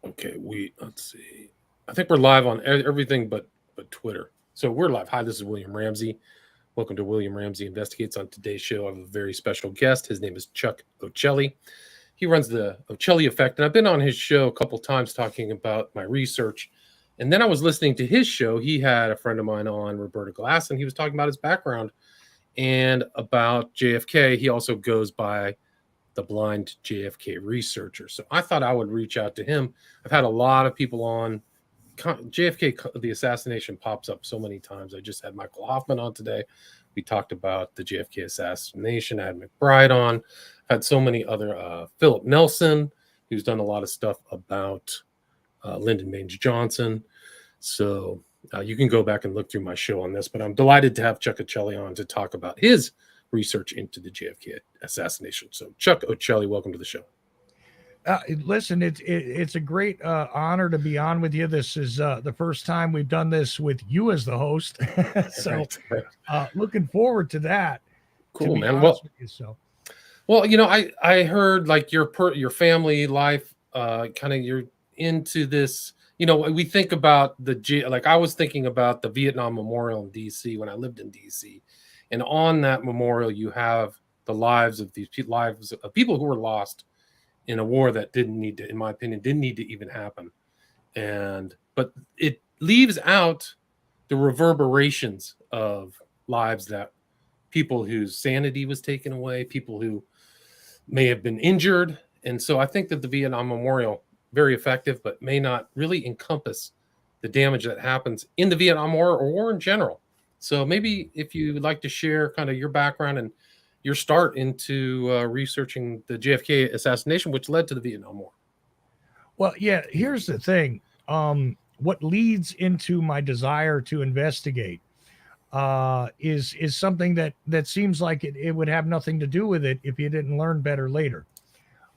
Okay, let's see. I think we're live on everything but Twitter. So we're live. Hi, this is William Ramsey. Welcome to William Ramsey Investigates. On today's show, I have a very special guest. His name is Chuck Ochelli. He runs the Ochelli Effect, and I've been on his show a couple times talking about my research. And then I was listening to his show. He had a friend of mine on, Roberta Glass, and he was talking about his background and about JFK. He also goes by the blind JFK researcher. So I thought I would reach out to him. I've had a lot of people on. JFK, the assassination pops up so many times. I just had Michael Hoffman on today. We talked about the JFK assassination. I had McBride on. I had so many other, Philip Nelson, who's done a lot of stuff about Lyndon Baines Johnson. So you can go back and look through my show on this, but I'm delighted to have Chuck Ochelli on to talk about his research into the JFK assassination. So, Chuck Ochelli, welcome to the show. Listen, it's a great honor to be on with you. This is the first time we've done this with you as the host, so looking forward to that. Cool, man. Well, I heard like your family life, kind of you're into this. We think about like I was thinking about the Vietnam Memorial in D.C. when I lived in D.C. And on that memorial, you have the lives of lives of people who were lost in a war that didn't need to, in my opinion, didn't need to even happen. But it leaves out the reverberations of lives that people whose sanity was taken away, people who may have been injured. And so I think that the Vietnam Memorial, very effective, but may not really encompass the damage that happens in the Vietnam War or war in general. So maybe if you would like to share kind of your background and your start into researching the JFK assassination, which led to the Vietnam War. Well, yeah, here's the thing. What leads into my desire to investigate is something that seems like it would have nothing to do with it if you didn't learn better later.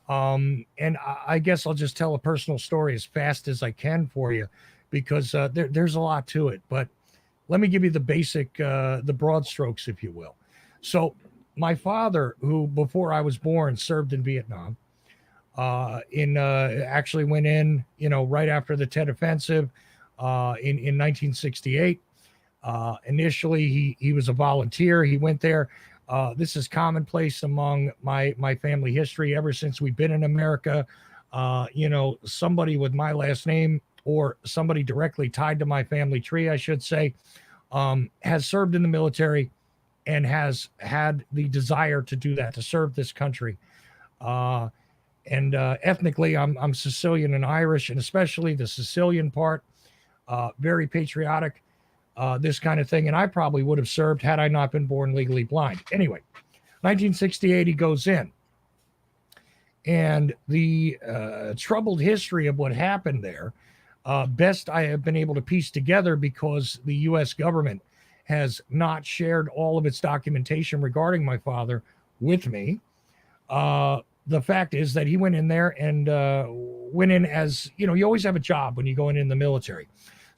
And I guess I'll just tell a personal story as fast as I can for you, because there's a lot to it. But let me give you the basic, the broad strokes, if you will. So my father, who before I was born served in Vietnam, actually went in, right after the Tet Offensive, in 1968. Initially, he was a volunteer. He went there. This is commonplace among my family history ever since we've been in America. Somebody with my last name, or somebody directly tied to my family tree, I should say, has served in the military and has had the desire to do that, to serve this country. Ethnically, I'm Sicilian and Irish, and especially the Sicilian part, very patriotic, this kind of thing. And I probably would have served had I not been born legally blind. Anyway, 1968, he goes in. And the troubled history of what happened there, best I have been able to piece together, because the U.S. government has not shared all of its documentation regarding my father with me. The fact is that he went in there and went in as, you always have a job when you go in the military.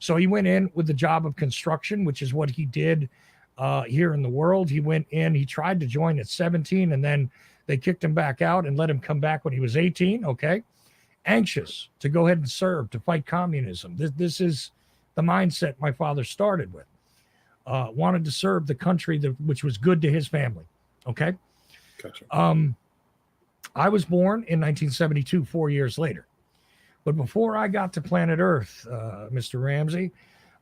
So he went in with the job of construction, which is what he did here in the world. He went in, he tried to join at 17, and then they kicked him back out and let him come back when he was 18. Okay. Anxious to go ahead and serve, to fight communism. This is the mindset my father started with. Wanted to serve the country, which was good to his family. Okay. Gotcha. I was born in 1972, 4 years later. But before I got to planet Earth, Mr. Ramsey,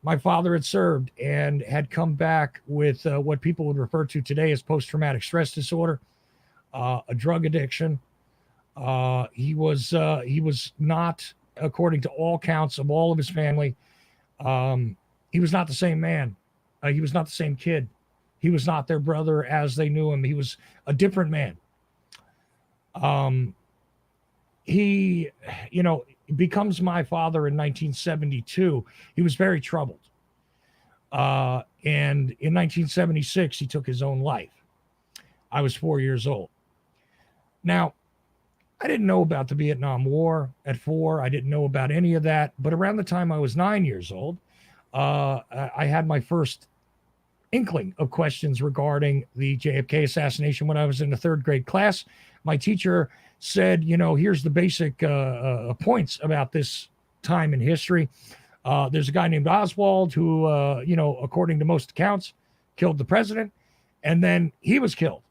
my father had served and had come back with what people would refer to today as post-traumatic stress disorder, a drug addiction. He was not, according to all counts of all of his family, he was not the same man. He was not the same kid. He was not their brother as they knew him. He was a different man. He, becomes my father in 1972. He was very troubled. And in 1976, he took his own life. I was 4 years old. Now, I didn't know about the Vietnam War at 4. I didn't know about any of that. But around the time I was 9 years old, I had my first inkling of questions regarding the JFK assassination when I was in the 3rd grade class. My teacher said, here's the basic points about this time in history. There's a guy named Oswald who, according to most accounts, killed the president, and then he was killed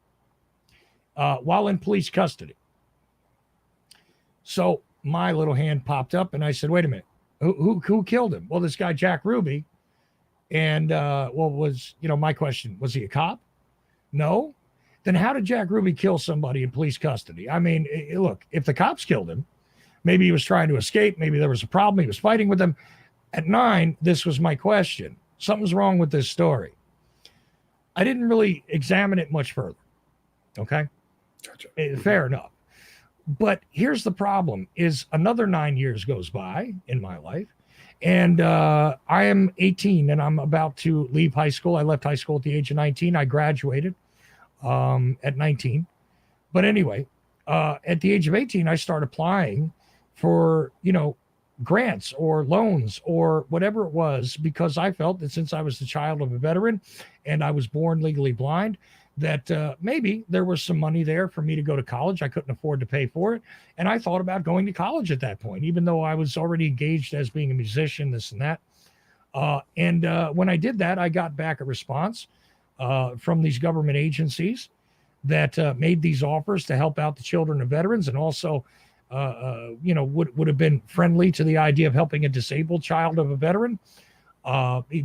while in police custody. So my little hand popped up, and I said, "Wait a minute, who killed him?" Well, this guy Jack Ruby, and my question, was he a cop? No. Then how did Jack Ruby kill somebody in police custody? I mean, look, if the cops killed him, maybe he was trying to escape. Maybe there was a problem. He was fighting with them. At 9, this was my question. Something's wrong with this story. I didn't really examine it much further. Okay. Gotcha. Fair enough. But here's the problem is another 9 years goes by in my life. And I am 18 and I'm about to leave high school. I left high school at the age of 19. I graduated at 19. But anyway, at the age of 18, I started applying for, grants or loans or whatever it was, because I felt that since I was the child of a veteran and I was born legally blind, that maybe there was some money there for me to go to college. I couldn't afford to pay for it. And I thought about going to college at that point, even though I was already engaged as being a musician, this and that. When I did that, I got back a response from these government agencies that made these offers to help out the children of veterans, and also would have been friendly to the idea of helping a disabled child of a veteran.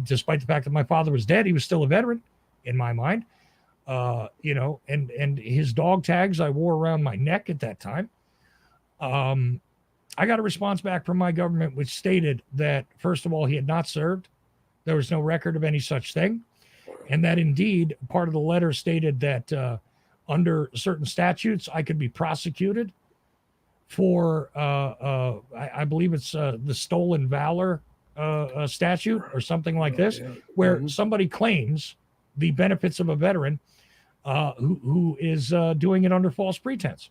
Despite the fact that my father was dead, he was still a veteran in my mind. And his dog tags I wore around my neck at that time. I got a response back from my government, which stated that, first of all, he had not served. There was no record of any such thing. And that indeed, part of the letter stated that under certain statutes, I could be prosecuted for, I believe it's the stolen valor statute or something like this, where somebody claims the benefits of a veteran who is doing it under false pretense.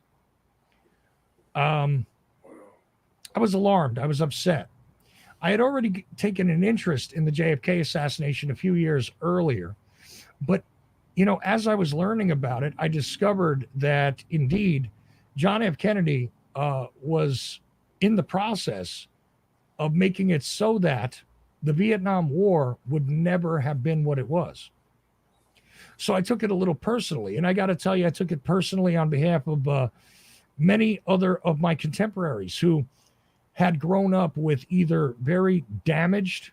I was alarmed. I was upset. I had already taken an interest in the JFK assassination a few years earlier. But, as I was learning about it, I discovered that indeed John F. Kennedy was in the process of making it so that the Vietnam War would never have been what it was. So I took it a little personally. And I got to tell you, I took it personally on behalf of many other of my contemporaries who had grown up with either very damaged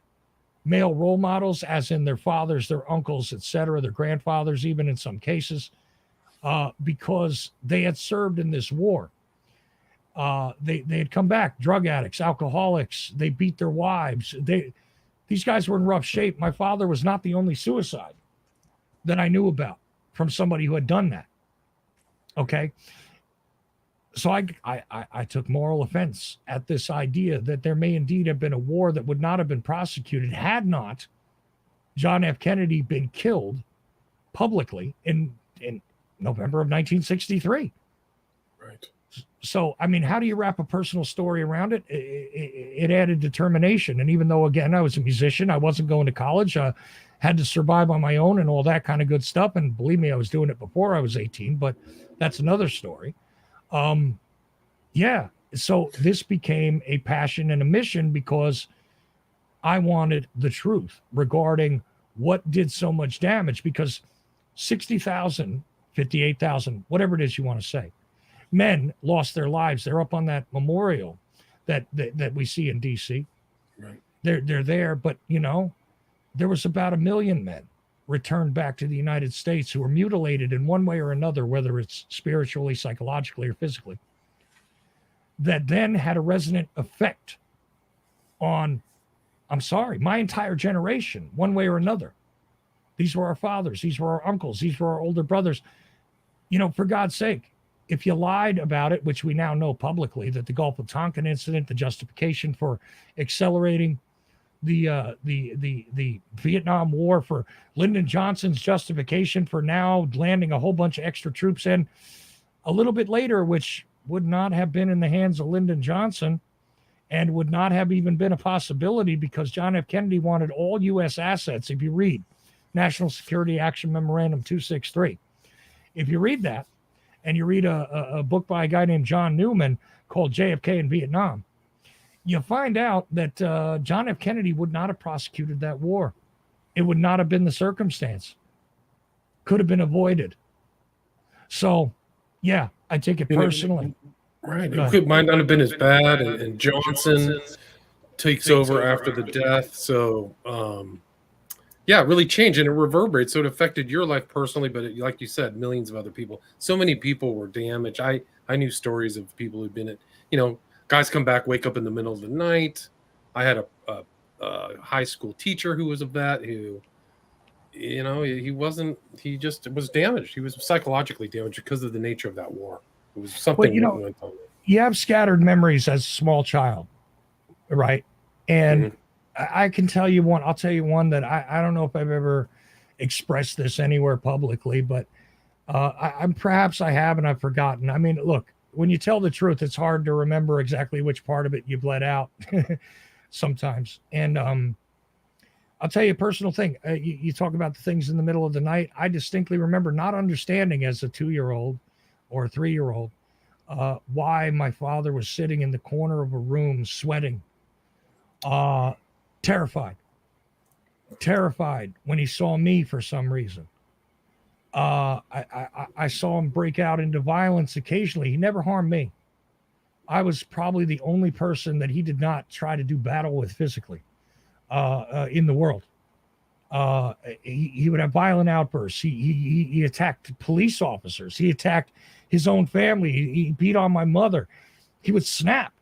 male role models, as in their fathers, their uncles, etc., their grandfathers, even in some cases, because they had served in this war. They had come back, drug addicts, alcoholics. They beat their wives. These guys were in rough shape. My father was not the only suicide that I knew about from somebody who had done that. Okay. So I took moral offense at this idea that there may indeed have been a war that would not have been prosecuted had not John F. Kennedy been killed publicly in November of 1963. Right. So, I mean, how do you wrap a personal story around it? It added determination. And even though, again, I was a musician, I wasn't going to college, had to survive on my own and all that kind of good stuff. And believe me, I was doing it before I was 18, but that's another story. So this became a passion and a mission because I wanted the truth regarding what did so much damage, because 60,000, 58,000, whatever it is you want to say, men lost their lives. They're up on that memorial that we see in DC. Right. They're there, but there was about 1 million men returned back to the United States who were mutilated in one way or another, whether it's spiritually, psychologically, or physically, that then had a resonant effect on, my entire generation, one way or another. These were our fathers. These were our uncles. These were our older brothers. For God's sake, if you lied about it, which we now know publicly, that the Gulf of Tonkin incident, the justification for accelerating the Vietnam War, for Lyndon Johnson's justification for now landing a whole bunch of extra troops in a little bit later, which would not have been in the hands of Lyndon Johnson and would not have even been a possibility, because John F. Kennedy wanted all U.S. assets. If you read National Security Action Memorandum 263, if you read that and you read a book by a guy named John Newman called JFK in Vietnam, you find out that John F. Kennedy would not have prosecuted that war. It would not have been the circumstance. Could have been avoided. So, yeah, I take it personally. Right. It might not have been as bad, and Johnson takes over after the death. So, yeah, it really changed, and it reverberates. So it affected your life personally, but like you said, millions of other people. So many people were damaged. I knew stories of people who'd been guys come back, wake up in the middle of the night. I had a high school teacher who was a vet who, he just was damaged. He was psychologically damaged because of the nature of that war. It was something that went on. You have scattered memories as a small child, right? And I can tell you one. I'll tell you one that I don't know if I've ever expressed this anywhere publicly, but I'm perhaps I have and I've forgotten. I mean, look, when you tell the truth, it's hard to remember exactly which part of it you've let out sometimes. And I'll tell you a personal thing. You talk about the things in the middle of the night. I distinctly remember not understanding as a 2-year-old or a 3-year-old why my father was sitting in the corner of a room sweating, terrified when he saw me for some reason. I saw him break out into violence occasionally. He never harmed me. I was probably the only person that he did not try to do battle with physically in the world. He would have violent outbursts. He attacked police officers. He attacked his own family. He beat on my mother. He would snap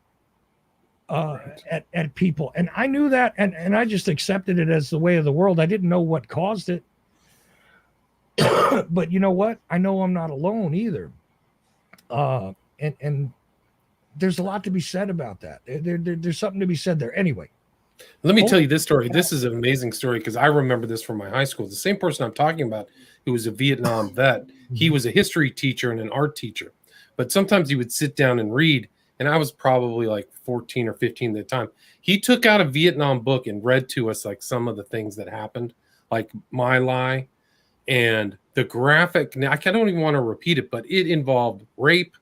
at people. And I knew that, and I just accepted it as the way of the world. I didn't know what caused it. But you know what? I know I'm not alone either. And there's a lot to be said about that. There's something to be said there. Anyway. Let me tell you this story. This is an amazing story because I remember this from my high school. The same person I'm talking about, who was a Vietnam vet, he was a history teacher and an art teacher. But sometimes he would sit down and read, and I was probably like 14 or 15 at the time. He took out a Vietnam book and read to us like some of the things that happened, like My Lai, and the graphic. Now, I don't even want to repeat it, but it involved rape,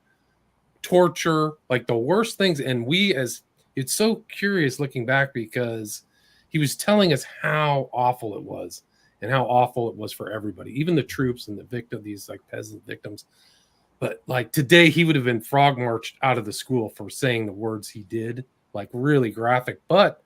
torture, like the worst things. And it's so curious looking back because he was telling us how awful it was and how awful it was for everybody, even the troops and the victim, these like peasant victims. But like today, he would have been frog marched out of the school for saying the words he did, like really graphic. But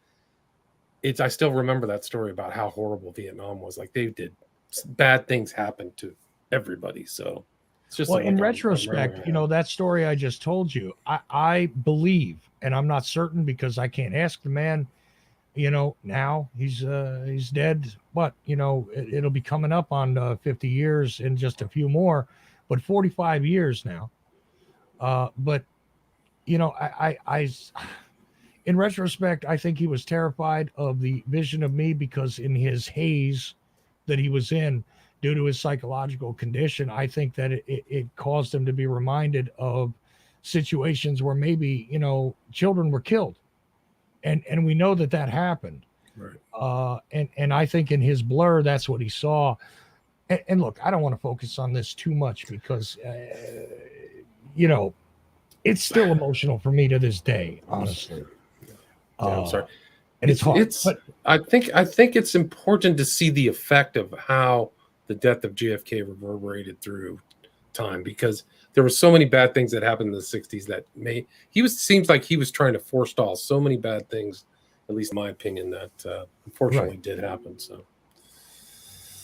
I still remember that story about how horrible Vietnam was. Like they did bad things happen to everybody. So it's just in retrospect, that story I just told you, I believe, and I'm not certain because I can't ask the man, now he's dead, but it'll be coming up on 50 years in just a few more, but 45 years now. But I in retrospect, I think he was terrified of the vision of me because in his haze that he was in, due to his psychological condition, I think that it caused him to be reminded of situations where maybe, children were killed. And we know that happened. Right. And I think in his blur, that's what he saw. And look, I don't want to focus on this too much because, it's still emotional for me to this day, honestly. I'm sorry. And it's hard. I think it's important to see the effect of how the death of JFK reverberated through time, because there were so many bad things that happened in the 60s that seems like he was trying to forestall so many bad things, at least in my opinion, that unfortunately did happen. So,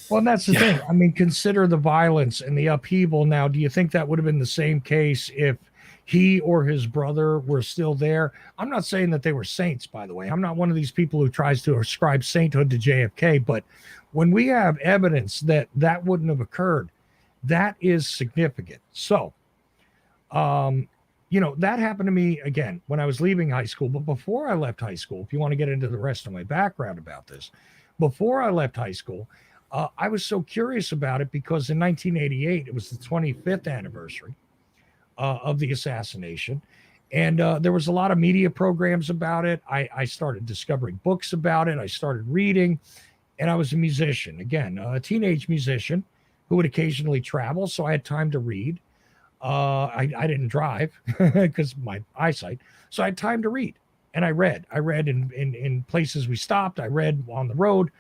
well, and that's the thing. I mean, consider the violence and the upheaval. Now, do you think that would have been the same case if he or his brother were still there? I'm not saying that they were saints, by the way. I'm not one of these people who tries to ascribe sainthood to JFK, but when we have evidence that wouldn't have occurred, that is significant. So, that happened to me again when I was leaving high school. But before I left high school, if you want to get into the rest of my background about this, before I left high school, I was so curious about it because in 1988, it was the 25th anniversary of the assassination. And there was a lot of media programs about it. I started discovering books about it. I started reading. And I was a musician, again, a teenage musician who would occasionally travel. So I had time to read. I didn't drive because my eyesight. So I had time to read. and I read in places we stopped. I read on the road.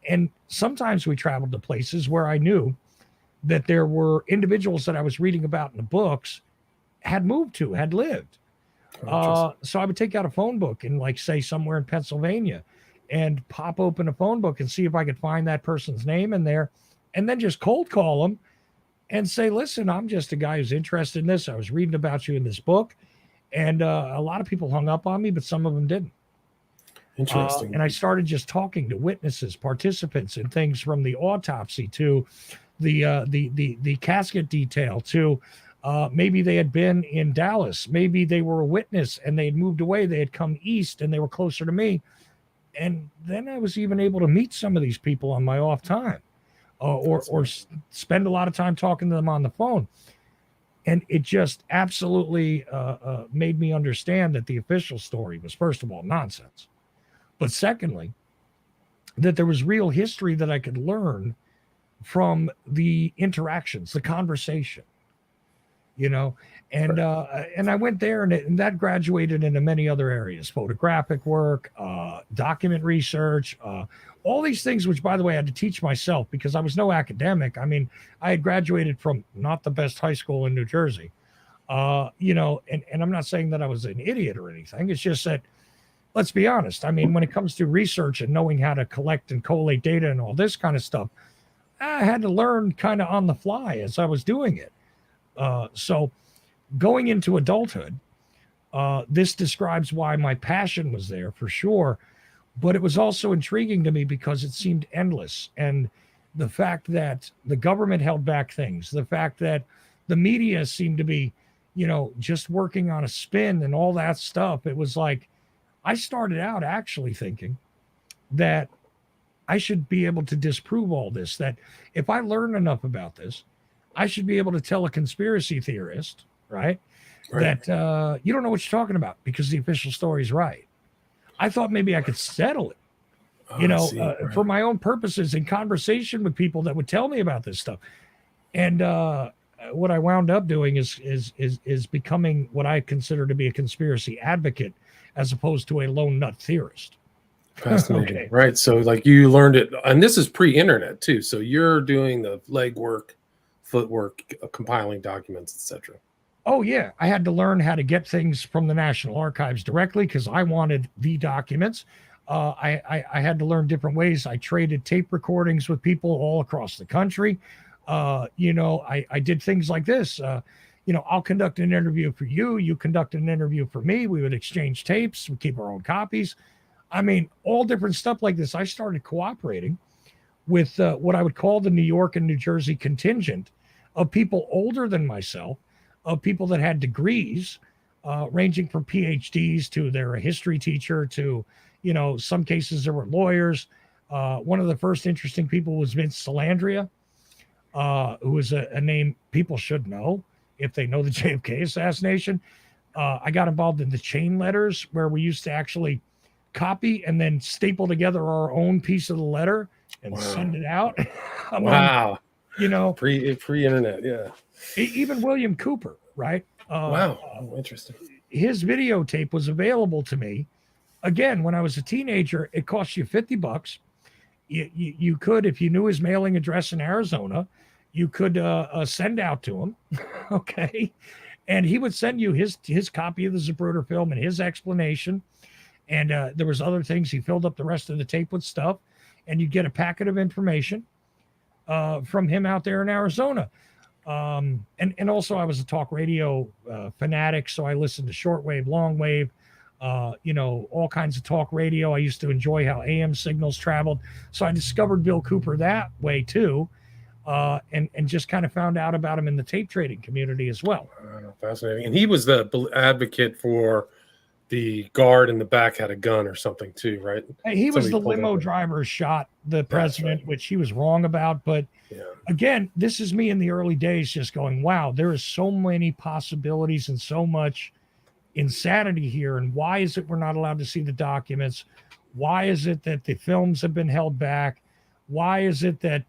And sometimes we traveled to places where I knew that there were individuals that I was reading about in the books had moved to, had lived. So I would take out a phone book and, like, say somewhere in Pennsylvania, and pop open a phone book and see if I could find that person's name in there, and then just cold call them and say, listen, I'm just a guy who's interested in this. I was reading about you in this book. And a lot of people hung up on me, but some of them didn't. Interesting. And I started just talking to witnesses, participants, and things from the autopsy to the casket detail to maybe they had been in Dallas, maybe they were a witness and they had moved away, they had come east and they were closer to me. And then I was even able to meet some of these people on my off time, or spend a lot of time talking to them on the phone. And it just absolutely made me understand that the official story was, first of all, nonsense. But secondly, that there was real history that I could learn from the interactions, the conversation, and I went there, and that graduated into many other areas: photographic work, document research, all these things, which, by the way, I had to teach myself because I was no academic. I mean, I had graduated from not the best high school in New Jersey, and I'm not saying that I was an idiot or anything. It's just that, let's be honest. I mean, when it comes to research and knowing how to collect and collate data and all this kind of stuff, I had to learn kind of on the fly as I was doing it. So going into adulthood, this describes why my passion was there for sure, but it was also intriguing to me because it seemed endless. And the fact that the government held back things, the fact that the media seemed to be, just working on a spin and all that stuff. It was like, I started out actually thinking that I should be able to disprove all this, that if I learn enough about this, I should be able to tell a conspiracy theorist, right? That you don't know what you're talking about because the official story is right. I thought maybe I could settle it, for my own purposes, in conversation with people that would tell me about this stuff. And what I wound up doing is becoming what I consider to be a conspiracy advocate, as opposed to a lone nut theorist. Fascinating. Okay. Right. So, like, you learned it, and this is pre-internet too. So you're doing the legwork, footwork, compiling documents, etc. Oh yeah, I had to learn how to get things from the National Archives directly because I wanted the documents. I had to learn different ways. I traded tape recordings with people all across the country. I did things like this. I'll conduct an interview for you. You conduct an interview for me. We would exchange tapes. We keep our own copies. I mean, all different stuff like this. I started cooperating with what I would call the New York and New Jersey contingent of people older than myself, of people that had degrees, ranging from PhDs to they're a history teacher to, some cases there were lawyers. One of the first interesting people was Vince Solandria, who was a name people should know if they know the JFK assassination. I got involved in the chain letters where we used to actually copy and then staple together our own piece of the letter and send it out. Wow. Pre-internet. Yeah. Even William Cooper, right? Wow. Interesting. His videotape was available to me. Again, when I was a teenager, it cost you $50. You could, if you knew his mailing address in Arizona, you could send out to him. Okay. And he would send you his copy of the Zapruder film and his explanation. And there was other things. He filled up the rest of the tape with stuff, and you'd get a packet of information from him out there in Arizona. And also I was a talk radio fanatic. So I listened to shortwave, longwave, all kinds of talk radio. I used to enjoy how AM signals traveled. So I discovered Bill Cooper that way too. And just kind of found out about him in the tape trading community as well. Fascinating. And he was the advocate for the guard in the back had a gun or something too, right? He was the limo driver shot the president, which he was wrong about. But again, this is me in the early days just going, wow, there is so many possibilities and so much insanity here. And why is it we're not allowed to see the documents? Why is it that the films have been held back? Why is it that,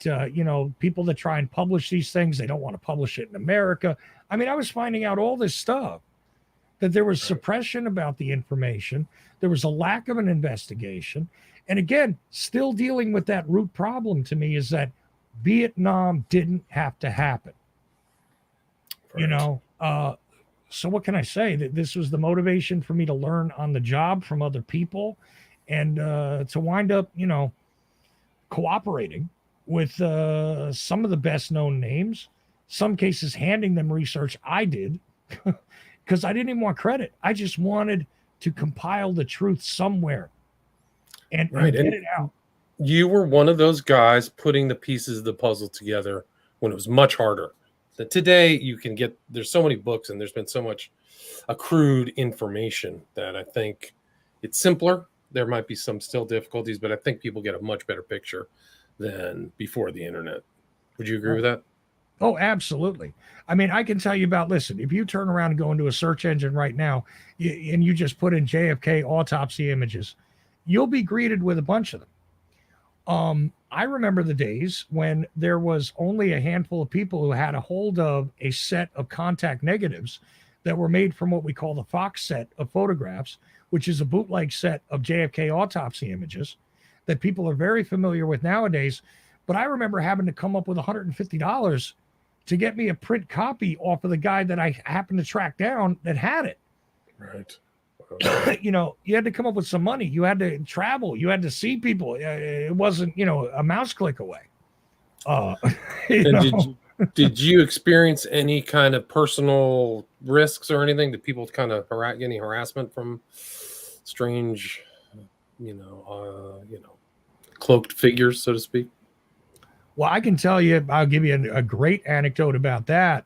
people that try and publish these things, they don't want to publish it in America? I mean, I was finding out all this stuff. that there was suppression about the information. There was a lack of an investigation. And again, still dealing with that root problem to me is that Vietnam didn't have to happen. Right. You know, so what can I say? That this was the motivation for me to learn on the job from other people and to wind up, you know, cooperating with some of the best known names, some cases handing them research I did because I didn't even want credit. I just wanted to compile the truth somewhere and Right. get And it out. you were one of those guys putting the pieces of the puzzle together when it was much harder. That today you can get, there's so many books and there's been so much accrued information that I think it's simpler. There might be some still difficulties, but I think people get a much better picture than before the internet. Would you agree with that? Oh, absolutely. I mean, I can tell you about, listen, if you turn around and go into a search engine right now and you just put in JFK autopsy images, you'll be greeted with a bunch of them. I remember the days when there was only a handful of people who had a hold of a set of contact negatives that were made from what we call the Fox set of photographs, which is a bootleg set of JFK autopsy images that people are very familiar with nowadays. But I remember having to come up with $150 to get me a print copy off of the guy that I happened to track down that had it. Right. You know, you had to come up with some money. You had to travel. You had to see people. It wasn't, you know, a mouse click away. And did you experience any kind of personal risks or anything? Did people kind of get any harassment from strange, cloaked figures, so to speak? Well, I can tell you, I'll give you a great anecdote about that.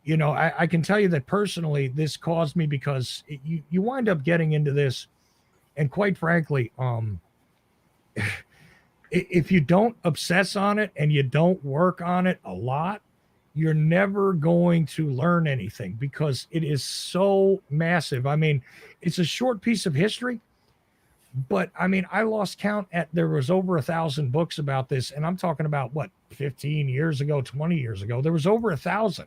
You know, I can tell you that personally, this caused me because you wind up getting into this. And quite frankly, if you don't obsess on it and you don't work on it a lot, you're never going to learn anything because it is so massive. I mean, it's a short piece of history, but I mean, I lost count at there was over 1,000 books about this. And I'm talking about what, 15 years ago, 20 years ago, there was over 1,000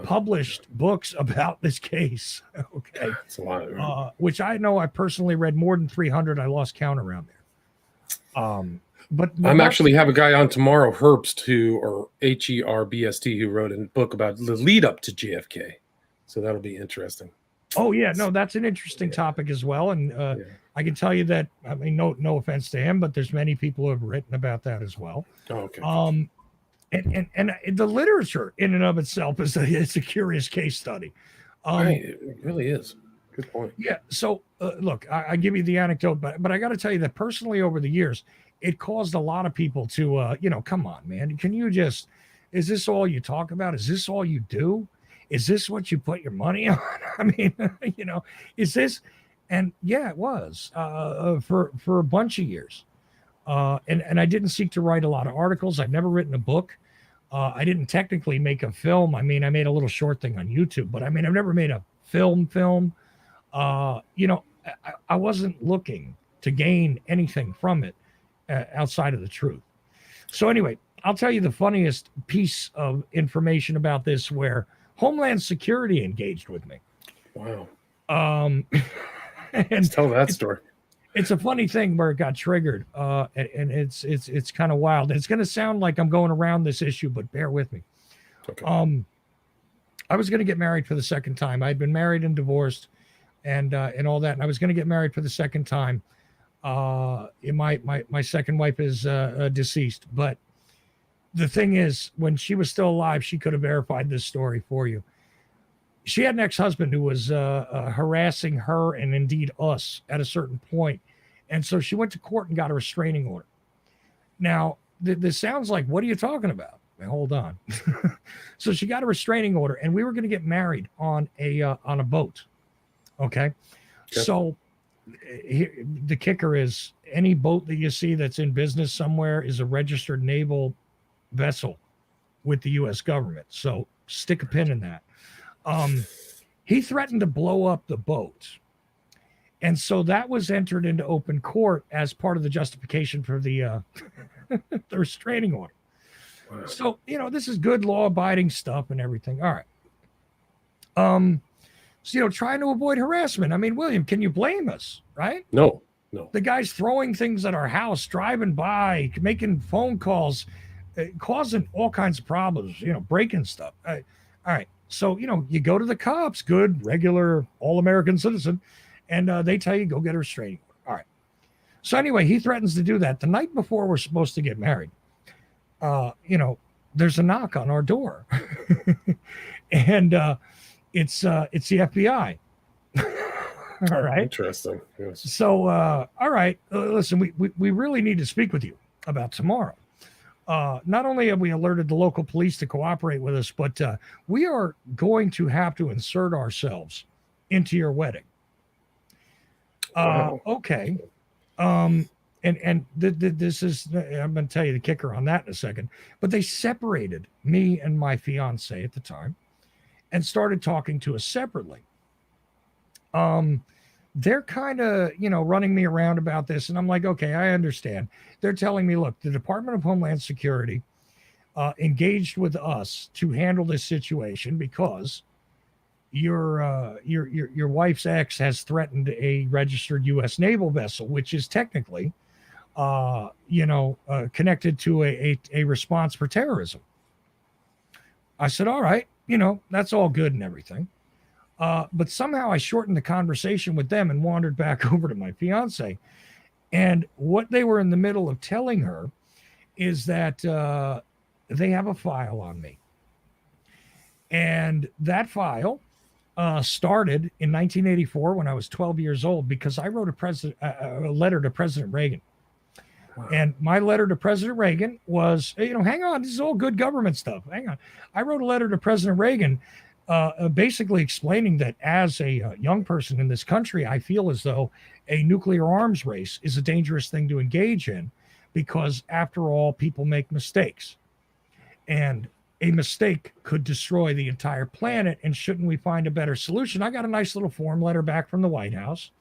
published books about this case. Okay. That's a lot. Right? Which I know I personally read more than 300. I lost count around there. But I'm actually have a guy on tomorrow, Herbst, or Herbst, who wrote a book about the lead up to JFK. So that'll be interesting. Oh yeah, no, that's an interesting topic as well. And I can tell you that, I mean, no offense to him, but there's many people who have written about that as well. Oh, okay. And the literature in and of itself it's a curious case study. Right, it really is. Good point. Yeah. So look, I give you the anecdote, but I got to tell you that personally over the years, it caused a lot of people to, come on, man, is this all you talk about? Is this all you do? Is this what you put your money on? I mean, is this? And yeah, it was for a bunch of years. And I didn't seek to write a lot of articles. I've never written a book. I didn't technically make a film. I mean, I made a little short thing on YouTube, but I mean, I've never made a film. I wasn't looking to gain anything from it outside of the truth. So anyway, I'll tell you the funniest piece of information about this where Homeland Security engaged with me. Wow. Let's tell that story. It's a funny thing where it got triggered, and it's kind of wild. It's going to sound like I'm going around this issue, but bear with me. Okay. I was going to get married for the second time. I'd been married and divorced, and all that, and I was going to get married for the second time. My second wife is deceased, but the thing is, when she was still alive, she could have verified this story for you. She had an ex-husband who was harassing her and indeed us at a certain point. And so she went to court and got a restraining order. Now, this sounds like, what are you talking about? Now, hold on. So she got a restraining order and we were going to get married on a boat. Okay. So the kicker is any boat that you see that's in business somewhere is a registered naval vessel with the U.S. government. So stick a pin in that. He threatened to blow up the boat. And so that was entered into open court as part of the justification for the the restraining order. Wow. So, this is good law abiding stuff and everything. All right. trying to avoid harassment. I mean, William, can you blame us, right? No, no. The guy's throwing things at our house, driving by, making phone calls, causing all kinds of problems, breaking stuff. All right. So, you go to the cops, good, regular, all American citizen, and they tell you, go get a restraining order. All right. So, anyway, he threatens to do that. The night before we're supposed to get married, there's a knock on our door. And it's the FBI. All right. Interesting. Yes. So, all right, listen, we really need to speak with you about tomorrow. Not only have we alerted the local police to cooperate with us, but we are going to have to insert ourselves into your wedding. Wow. Okay. This is, I'm going to tell you the kicker on that in a second, but they separated me and my fiance at the time and started talking to us separately. They're kind of, running me around about this. And I'm like, okay, I understand. They're telling me, look, the Department of Homeland Security engaged with us to handle this situation because your wife's ex has threatened a registered U.S. naval vessel, which is technically, connected to a response for terrorism. I said, all right, that's all good and everything. But somehow I shortened the conversation with them and wandered back over to my fiance. And what they were in the middle of telling her is that they have a file on me. And that file started in 1984 when I was 12 years old because I wrote a letter to President Reagan. Wow. And my letter to President Reagan was, hang on, this is all good government stuff. Hang on. I wrote a letter to President Reagan basically explaining that as a young person in this country, I feel as though a nuclear arms race is a dangerous thing to engage in because, after all, people make mistakes. And a mistake could destroy the entire planet. And shouldn't we find a better solution? I got a nice little form letter back from the White House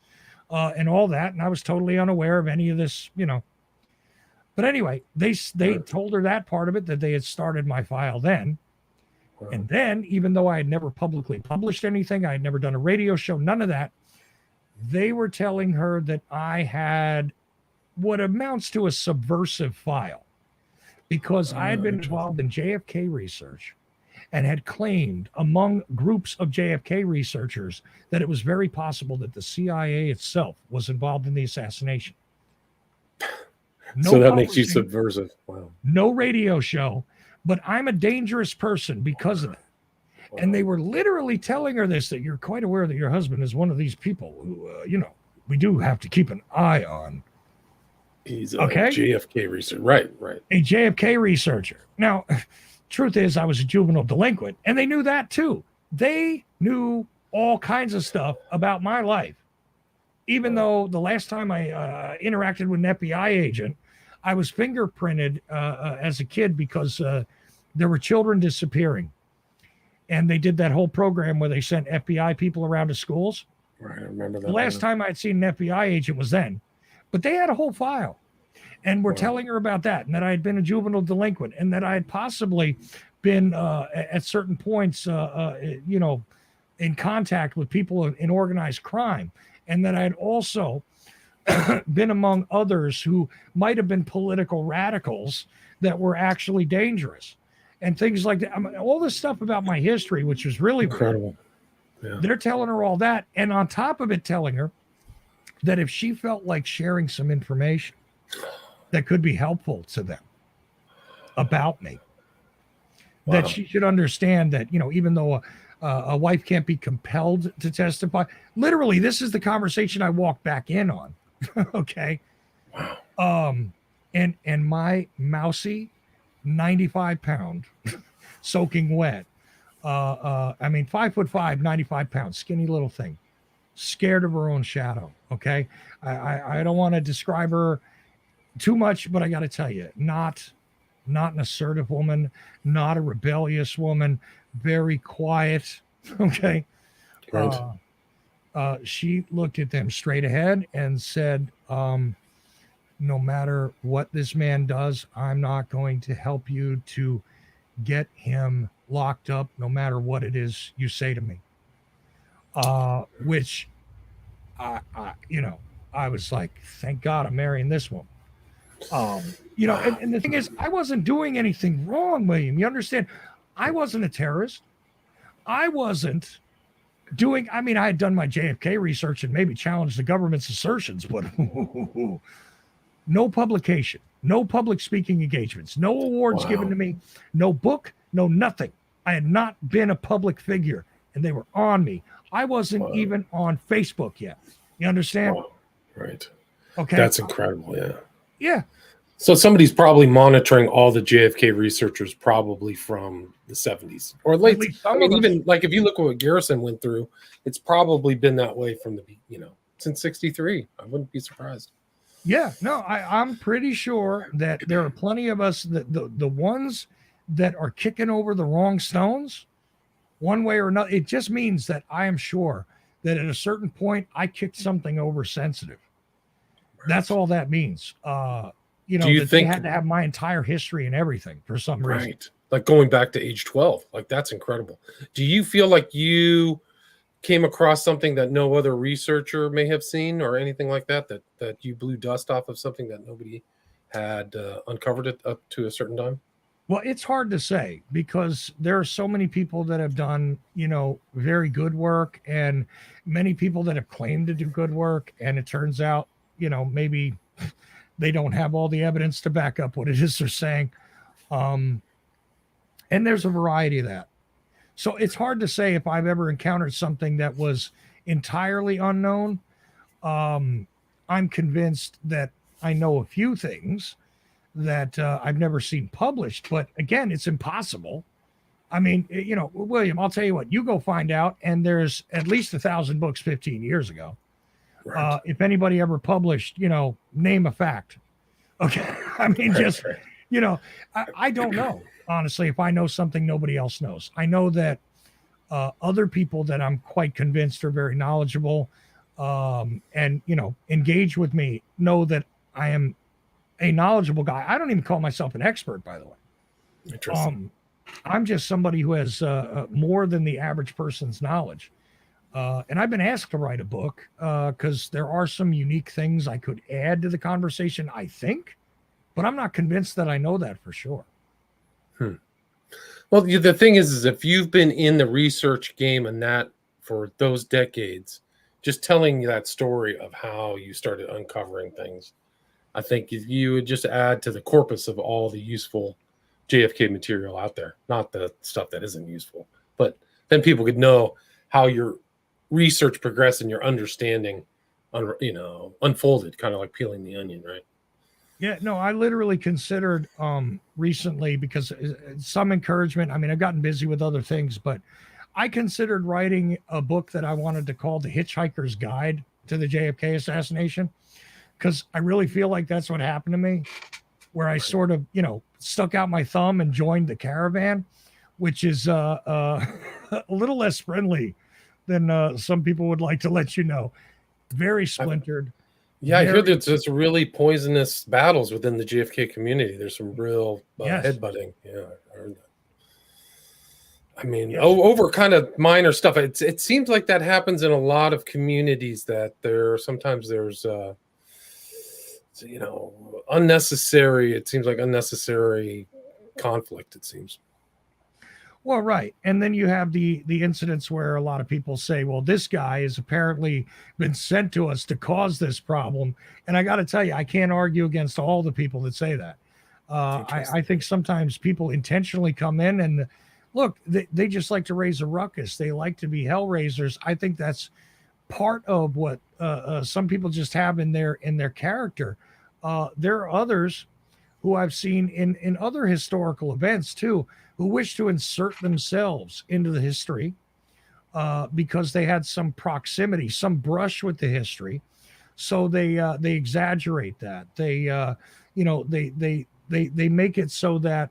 and all that. And I was totally unaware of any of this, But anyway, they told her that part of it, that they had started my file then. And then, even though I had never publicly published anything, I had never done a radio show, none of that, they were telling her that I had what amounts to a subversive file because I had been involved in JFK research and had claimed among groups of JFK researchers that it was very possible that the CIA itself was involved in the assassination. So that makes you subversive. Wow. No radio show. But I'm a dangerous person because of that. Wow. And they were literally telling her this, that you're quite aware that your husband is one of these people who, we do have to keep an eye on. He's a JFK researcher. Right. A JFK researcher. Now, truth is, I was a juvenile delinquent, and they knew that too. They knew all kinds of stuff about my life. Even though the last time I interacted with an FBI agent, I was fingerprinted as a kid because there were children disappearing. And they did that whole program where they sent FBI people around to schools. Right, I remember that. The last time I'd seen an FBI agent was then. But they had a whole file. And we're telling her about that, and that I had been a juvenile delinquent, and that I had possibly been at certain points, in contact with people in organized crime. And that I had also been among others who might have been political radicals that were actually dangerous and things like that. I mean, all this stuff about my history, which was really incredible. Yeah. They're telling her all that. And on top of it, telling her that if she felt like sharing some information that could be helpful to them about me, that she should understand that, even though a wife can't be compelled to testify, literally, this is the conversation I walked back in on. Okay. Wow. And my mousy 95-pound soaking wet. 5'5", 95 pounds, skinny little thing, scared of her own shadow. Okay. I don't want to describe her too much, but I got to tell you, not an assertive woman, not a rebellious woman, very quiet. Okay. Right. She looked at them straight ahead and said, no matter what this man does, I'm not going to help you to get him locked up, no matter what it is you say to me. which I was like, thank God I'm marrying this woman. And the thing is, I wasn't doing anything wrong, William. You understand? I wasn't a terrorist. I wasn't doing, I mean, I had done my JFK research and maybe challenged the government's assertions, but no publication, no public speaking engagements, no awards given to me, no book, no nothing. I had not been a public figure and they were on me. I wasn't even on Facebook yet. You understand? Right. Okay. That's incredible. Yeah. Yeah. So somebody's probably monitoring all the JFK researchers probably from the 70s or late. I mean, even like if you look at what Garrison went through, it's probably been that way from the, since 63. I wouldn't be surprised. Yeah, no, I'm pretty sure that there are plenty of us that the ones that are kicking over the wrong stones one way or another. It just means that I am sure that at a certain point I kicked something over sensitive. Right. That's all that means. Do you think they had to have my entire history and everything for some reason? Right. Like going back to age 12. Like that's incredible. Do you feel like you came across something that no other researcher may have seen or anything like that you blew dust off of something that nobody had uncovered it up to a certain time? Well, it's hard to say because there are so many people that have done, very good work and many people that have claimed to do good work. And it turns out, maybe they don't have all the evidence to back up what it is they're saying. And there's a variety of that. So it's hard to say if I've ever encountered something that was entirely unknown. I'm convinced that I know a few things that I've never seen published, but again, it's impossible. I mean, William, I'll tell you what, you go find out, and there's at least 1,000 books 15 years ago. Right. If anybody ever published, name a fact. Okay. I mean, I don't know. Honestly, if I know something nobody else knows. I know that other people that I'm quite convinced are very knowledgeable and, engage with me know that I am a knowledgeable guy. I don't even call myself an expert, by the way. Interesting. I'm just somebody who has more than the average person's knowledge. And I've been asked to write a book because there are some unique things I could add to the conversation, I think, but I'm not convinced that I know that for sure. Well, the thing is if you've been in the research game and that for those decades, just telling that story of how you started uncovering things, I think you would just add to the corpus of all the useful JFK material out there, not the stuff that isn't useful, but then people could know how your research progressed and your understanding, unfolded, kind of like peeling the onion, right? Yeah, no, I literally considered recently because some encouragement. I mean, I've gotten busy with other things, but I considered writing a book that I wanted to call The Hitchhiker's Guide to the JFK Assassination, because I really feel like that's what happened to me, where I sort of, stuck out my thumb and joined the caravan, which is a little less friendly than some people would like to let you know. Very splintered. Yeah, I hear there's really poisonous battles within the JFK community. There's some real headbutting. Yeah, I heard that. I mean, over kind of minor stuff. It seems like that happens in a lot of communities, that sometimes there's unnecessary. It seems like unnecessary conflict. It seems. Well, right. And then you have the incidents where a lot of people say, well, this guy has apparently been sent to us to cause this problem. And I got to tell you, I can't argue against all the people that say that. I think sometimes people intentionally come in and look, they just like to raise a ruckus. They like to be hellraisers. I think that's part of what some people just have in their character. There are others who I've seen in other historical events too, who wish to insert themselves into the history because they had some proximity, some brush with the history. So they exaggerate that. They make it so that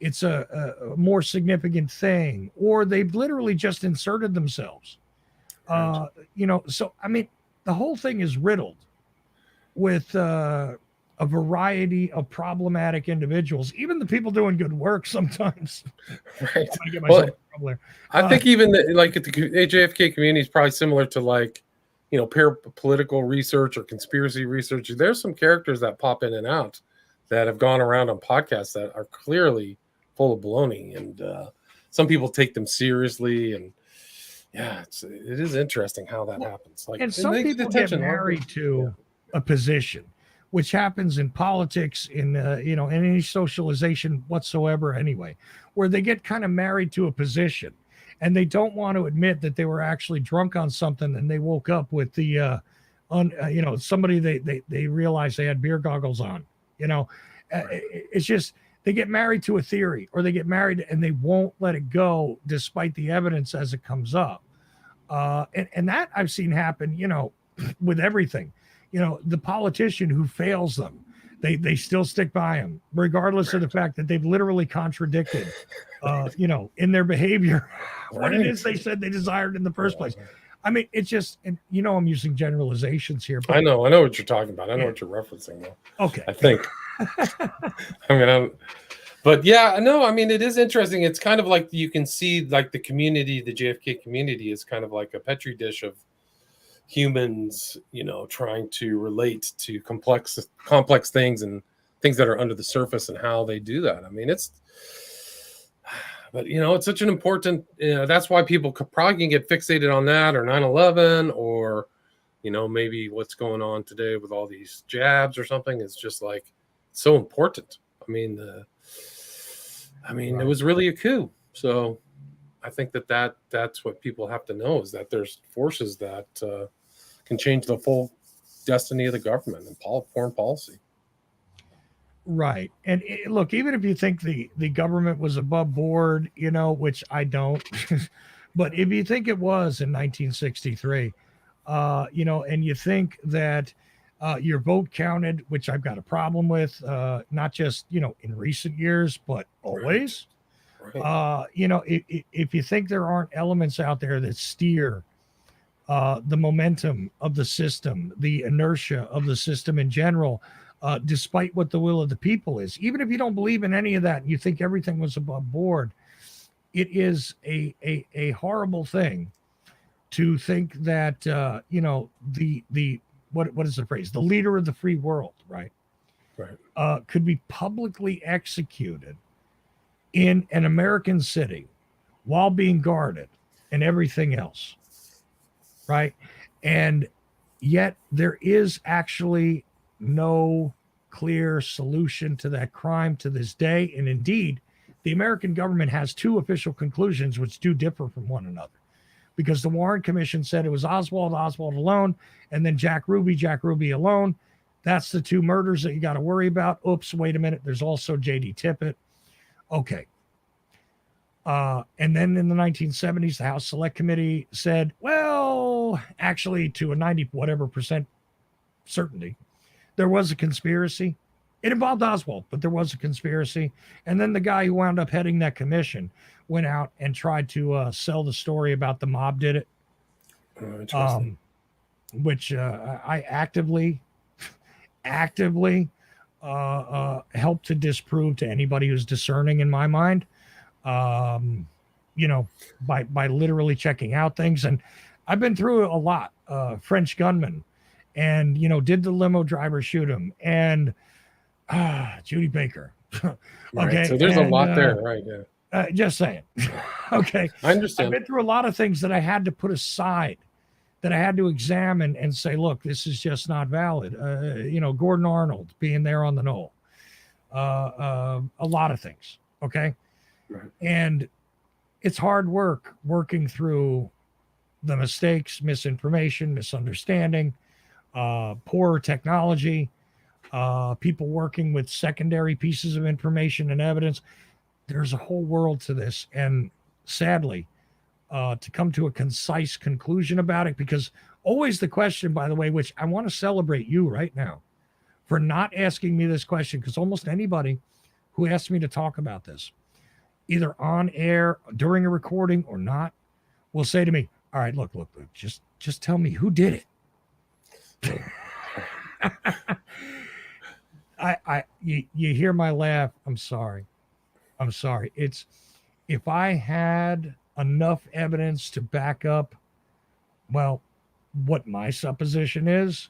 it's a more significant thing, or they've literally just inserted themselves. Right. So I mean, the whole thing is riddled with a variety of problematic individuals, even the people doing good work sometimes. Right. Well, I think even like at the JFK community is probably similar to like, political research or conspiracy research. There's some characters that pop in and out that have gone around on podcasts that are clearly full of baloney, and some people take them seriously. And yeah, it is interesting how that happens. Like, and some people get married to a position, which happens in politics, in in any socialization whatsoever anyway, where they get kind of married to a position and they don't want to admit that they were actually drunk on something and they woke up with the somebody they realized they had beer goggles on. It's just they get married to a theory, or they get married and they won't let it go despite the evidence as it comes up. And that I've seen happen, with everything. The politician who fails them, they still stick by him, regardless of the fact that they've literally contradicted, in their behavior, what it is they said they desired in the first place. I mean, it's just, and I'm using generalizations here. But I know what you're talking about. I know what you're referencing, though. Okay. I think. But yeah, no, I mean, it is interesting. It's kind of like you can see, like, the community, the JFK community is kind of like a petri dish of humans, trying to relate to complex things and things that are under the surface and how they do that. I mean, it's such an important, that's why people probably can get fixated on that, or 9/11, or, maybe what's going on today with all these jabs or something. It's just like so important. I mean, It was really a coup. So I think that's what people have to know, is that there's forces that can change the full destiny of the government and foreign policy. Right. And look, even if you think the government was above board, which I don't, but if you think it was in 1963, and you think that your vote counted, which I've got a problem with, not just, in recent years, but always. Right. If you think there aren't elements out there that steer the momentum of the system, the inertia of the system in general, despite what the will of the people is, even if you don't believe in any of that and you think everything was above board, it is a horrible thing to think that the what is the phrase, the leader of the free world, right, could be publicly executed in an American city while being guarded and everything else, right? And yet there is actually no clear solution to that crime to this day. And indeed, the American government has two official conclusions which do differ from one another, because the Warren Commission said it was Oswald alone, and then Jack Ruby alone. That's the two murders that you got to worry about. Oops, wait a minute. There's also J.D. Tippit. Okay. And then in the 1970s, the House Select Committee said, well, actually, to a 90 whatever percent certainty, there was a conspiracy. It involved Oswald, but there was a conspiracy. And then the guy who wound up heading that commission went out and tried to sell the story about the mob did it, which I actively help to disprove to anybody who's discerning in my mind, by literally checking out things. And I've been through a lot. French gunman, and did the limo driver shoot him, and Judy Baker. Okay, right. So there's a lot there, right? Yeah. Just saying. Okay, I understand. I've been through a lot of things that I had to put aside, that I had to examine and say, look, this is just not valid. Gordon Arnold being there on the knoll, a lot of things. Okay, right. And it's hard work working through the mistakes, misinformation, misunderstanding, poor technology, people working with secondary pieces of information and evidence. There's a whole world to this. And sadly, to come to a concise conclusion about it, because always the question, by the way, which I want to celebrate you right now for not asking me this question, because almost anybody who asks me to talk about this, either on air, during a recording or not, will say to me, all right, look, just tell me who did it. You hear my laugh. I'm sorry. It's, if I had enough evidence to back up, well, what my supposition is,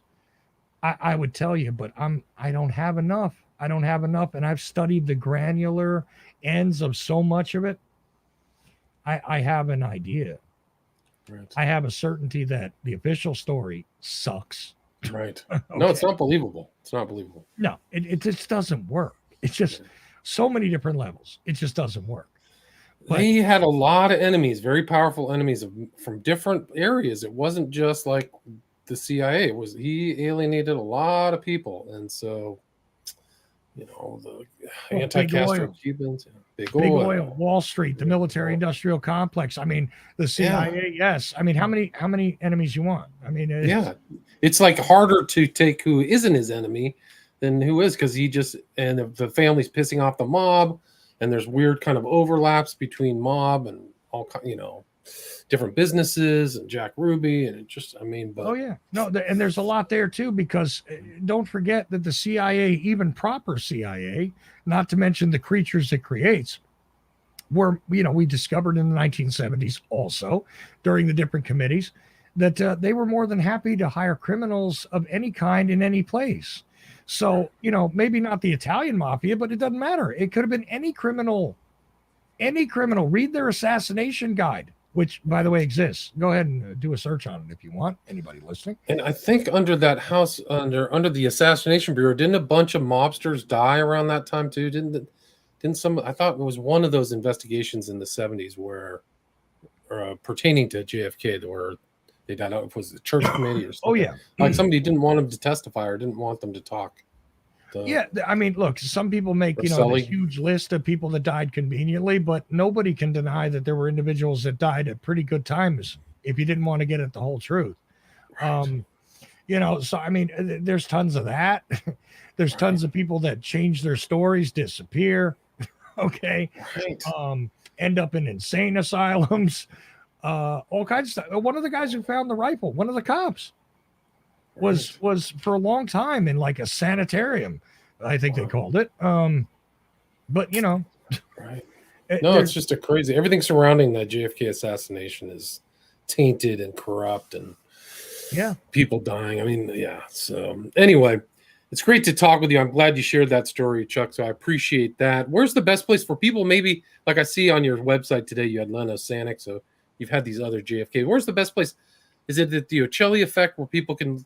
I would tell you, but I don't have enough. I don't have enough, and I've studied the granular ends of so much of it. I have an idea. Right. I have a certainty that the official story sucks. Right. Okay. No, it's not believable. It's not believable. No, it just doesn't work. It's just so many different levels. It just doesn't work. But They had a lot of enemies, very powerful enemies from different areas. It wasn't just like the CIA. He alienated a lot of people, and so the anti-Castro Cubans, big oil, Wall Street, the military-industrial complex. I mean, the CIA. Yes. I mean, how many enemies you want? I mean, it's like harder to take who isn't his enemy than who is, because the family's pissing off the mob. And there's weird kind of overlaps between mob and all, different businesses and Jack Ruby. And and there's a lot there too, because don't forget that the CIA, even proper CIA, not to mention the creatures it creates, we discovered in the 1970s also during the different committees that they were more than happy to hire criminals of any kind in any place. So, maybe not the Italian mafia, but it doesn't matter. It could have been any criminal. Read their assassination guide, which, by the way, exists. Go ahead and do a search on it if you want, anybody listening. And I think under that house, under the Assassination Bureau, didn't a bunch of mobsters die around that time too? Didn't some? I thought it was one of those investigations in the 70s where, pertaining to JFK, where they died out. Was the church committee or something? Oh yeah, like somebody didn't want them to testify or didn't want them to talk. I mean, look, some people make a huge list of people that died conveniently, but nobody can deny that there were individuals that died at pretty good times if you didn't want to get at the whole truth. Right. So I mean, there's tons of that. There's tons of people that change their stories, disappear, okay, end up in insane asylums. All kinds of stuff. One of the guys who found the rifle, one of the cops, was for a long time in like a sanitarium, I think they called it. But right. No, it's just a crazy. Everything surrounding that JFK assassination is tainted and corrupt, and people dying. I mean, So anyway, it's great to talk with you. I'm glad you shared that story, Chuck. So I appreciate that. Where's the best place for people? Maybe like I see on your website today, you had Leno Sanic, so you've had these other JFK. Where's the best place? Is it at the Ochelli Effect where people can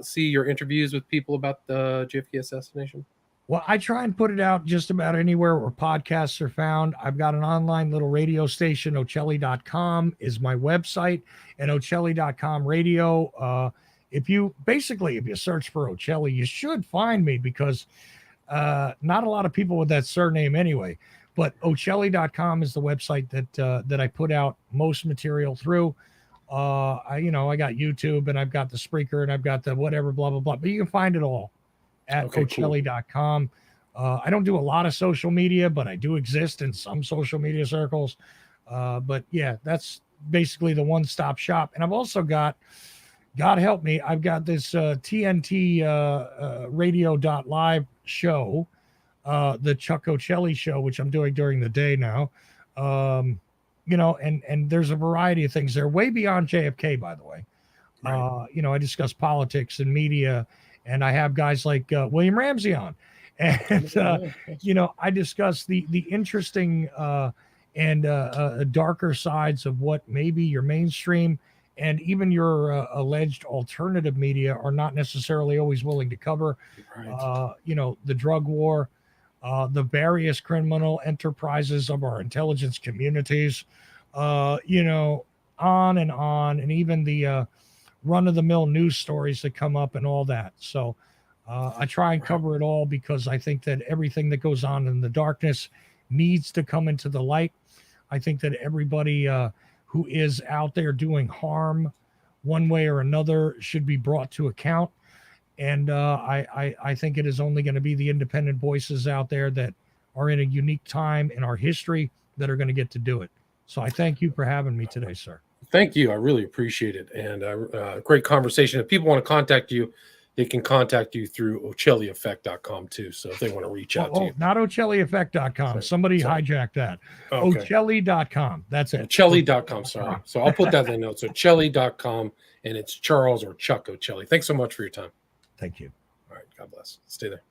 see your interviews with people about the JFK assassination? Well, I try and put it out just about anywhere where podcasts are found. I've got an online little radio station. Ochelli.com is my website, and Ochelli.com radio. If you search for Ochelli, you should find me, because not a lot of people with that surname anyway. But Ochelli.com is the website that I put out most material through. I got YouTube, and I've got the Spreaker, and I've got the whatever, blah, blah, blah. But you can find it all at Ochelli.com. I don't do a lot of social media, but I do exist in some social media circles. But yeah, that's basically the one-stop shop. And I've also got, God help me, I've got this TNT radio.live show, the Chuck Ochelli show, which I'm doing during the day now. And there's a variety of things there, way beyond JFK, by the way. Right. I discuss politics and media, and I have guys like William Ramsey on, and I discuss the interesting and darker sides of what maybe your mainstream and even your alleged alternative media are not necessarily always willing to cover. Right. The drug war, the various criminal enterprises of our intelligence communities, on and on, and even the run-of-the-mill news stories that come up and all that. So I try and cover it all, because I think that everything that goes on in the darkness needs to come into the light. I think that everybody who is out there doing harm one way or another should be brought to account. And I think it is only going to be the independent voices out there that are in a unique time in our history that are going to get to do it. So I thank you for having me today, sir. Thank you. I really appreciate it. And great conversation. If people want to contact you, they can contact you through OchelliEffect.com too. So if they want to reach out to you. Not OchelliEffect.com. Somebody hijacked that. Okay. Ochelli.com. That's it. Ochelli.com. Sorry. So I'll put that in the notes. Ochelli.com, and it's Charles or Chuck Ochelli. Thanks so much for your time. Thank you. All right. God bless. Stay there.